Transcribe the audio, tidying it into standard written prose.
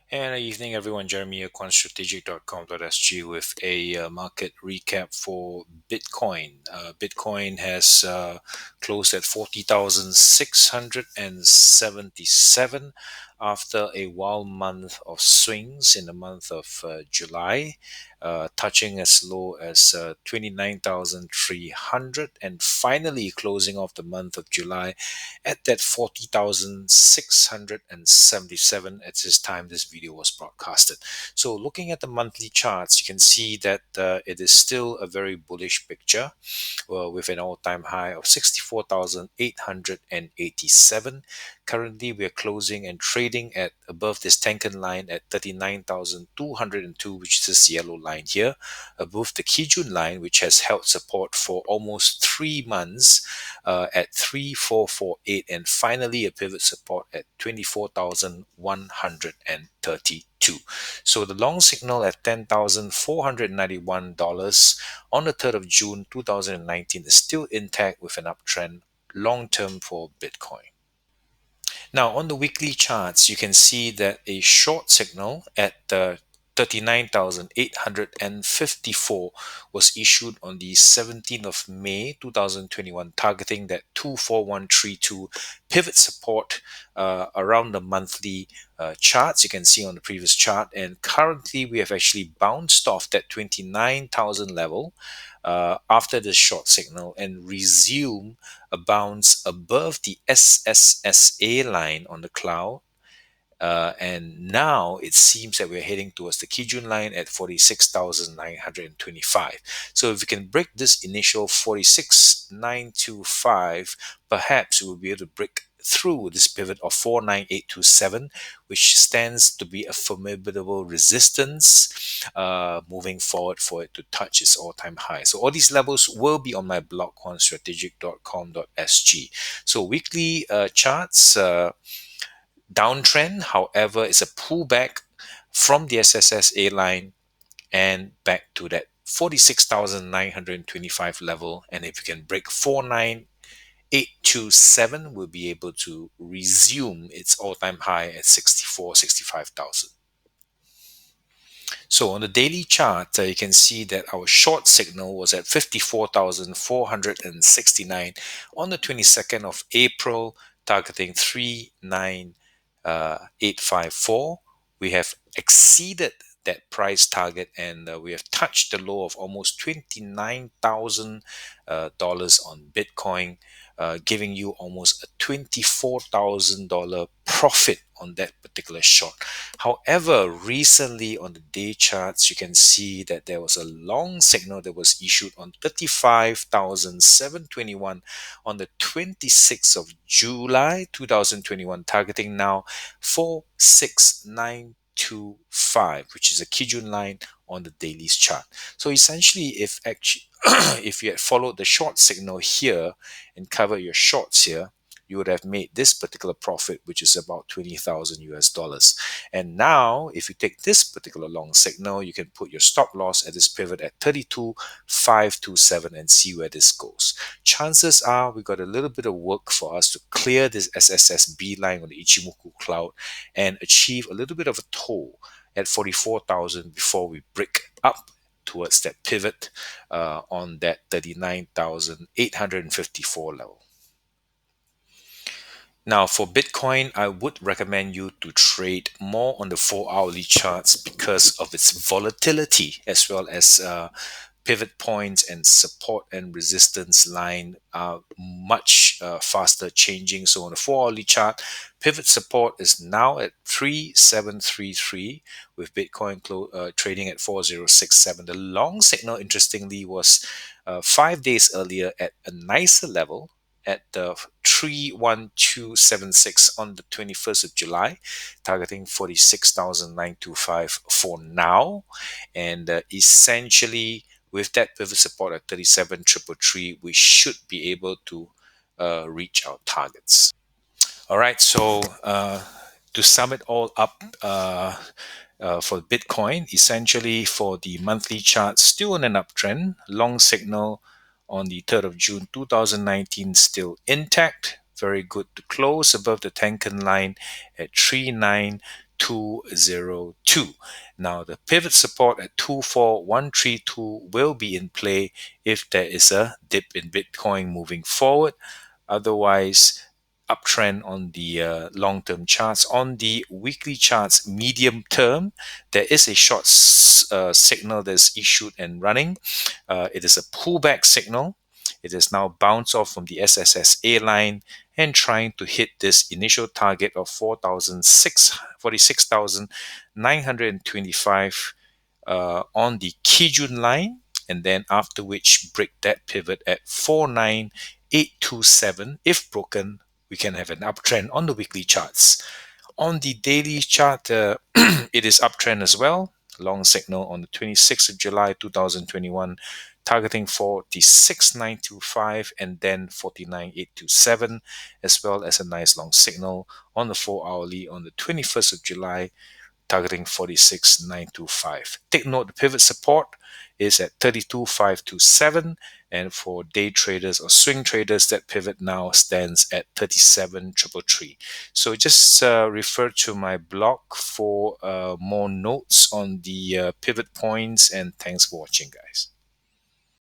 And good evening, everyone. Jeremy at quantstrategic.com.sg with a market recap for Bitcoin. Bitcoin has closed at 40,677 after a wild month of swings in the month of July, touching as low as 29,300 and finally closing off the month of July at that 40,677 at this time this video was broadcasted. So looking at the monthly charts, you can see that it is still a very bullish picture with an all-time high of 64,887. Currently, we are closing and trading at above this Tenkan line at 39,202, which is this yellow line here, above the Kijun line, which has held support for almost 3 months at 3448, and finally a pivot support at 24,132. So the long signal at $10,491 on the 3rd of June 2019 is still intact with an uptrend long term for Bitcoin. Now, on the weekly charts, you can see that a short signal at 39,854 was issued on the 17th of May 2021, targeting that 24132 pivot support around the monthly charts. You can see on the previous chart, and currently we have actually bounced off that 29,000 level after this short signal and resume a bounce above the SSSA line on the cloud. And now it seems that we're heading towards the Kijun line at 46,925. So if we can break this initial 46,925, perhaps we will be able to break through this pivot of 49827, which stands to be a formidable resistance moving forward for it to touch its all-time high. So all these levels will be on my blog on strategic.com.sg. So weekly charts, downtrend, however, is a pullback from the SSSA line and back to that 46,925 level. And if you can break 49827, we'll be able to resume its all-time high at 65,000. So on the daily chart, you can see that our short signal was at 54,469 on the 22nd of April, targeting 39,854. We have exceeded that price target, and we have touched the low of almost $29,000 on Bitcoin, giving you almost a $24,000 profit on that particular short. However, recently on the day charts, you can see that there was a long signal that was issued on 35,721 on the 26th of July 2021, targeting now 46925, which is a Kijun line on the daily's chart. So essentially, if if you had followed the short signal here and covered your shorts here, you would have made this particular profit, which is about 20,000 US dollars. And now, if you take this particular long signal, you can put your stop loss at this pivot at 32,527 and see where this goes. Chances are we got a little bit of work for us to clear this SSSB line on the Ichimoku cloud and achieve a little bit of a toe at 44,000 before we break up towards that pivot on that 39,854 level. Now, for Bitcoin, I would recommend you to trade more on the 4-hourly charts because of its volatility, as well as pivot points and support and resistance line are much faster changing. So on the 4-hourly chart, pivot support is now at 3733 with Bitcoin trading at 4067. The long signal, interestingly, was 5 days earlier at a nicer level at the 31276 on the 21st of July, targeting 46,925 for now. And essentially, with that pivot support at 37,333, we should be able to reach our targets. All right, so to sum it all up, for Bitcoin, essentially for the monthly chart, still on an uptrend, long signal on the 3rd of June 2019 still intact, very good to close above the Tenkan line at 202. Now the pivot support at 24132 will be in play if there is a dip in Bitcoin moving forward. Otherwise, uptrend on the long-term charts. On the weekly charts, medium term, there is a short signal that's issued and running. It is a pullback signal. It is now bounced off from the SSSA line and trying to hit this initial target of 46,925 on the Kijun line, and then after which break that pivot at 49827. If broken, we can have an uptrend on the weekly charts. On the daily chart, it is uptrend as well. Long signal on the 26th of July 2021, targeting 46,925 and then 49,827, as well as a nice long signal on the 4 hourly on the 21st of July, targeting 46,925. Take note, the pivot support is at 32,527, and for day traders or swing traders, that pivot now stands at 37,333. So just refer to my blog for more notes on the pivot points, and thanks for watching, guys.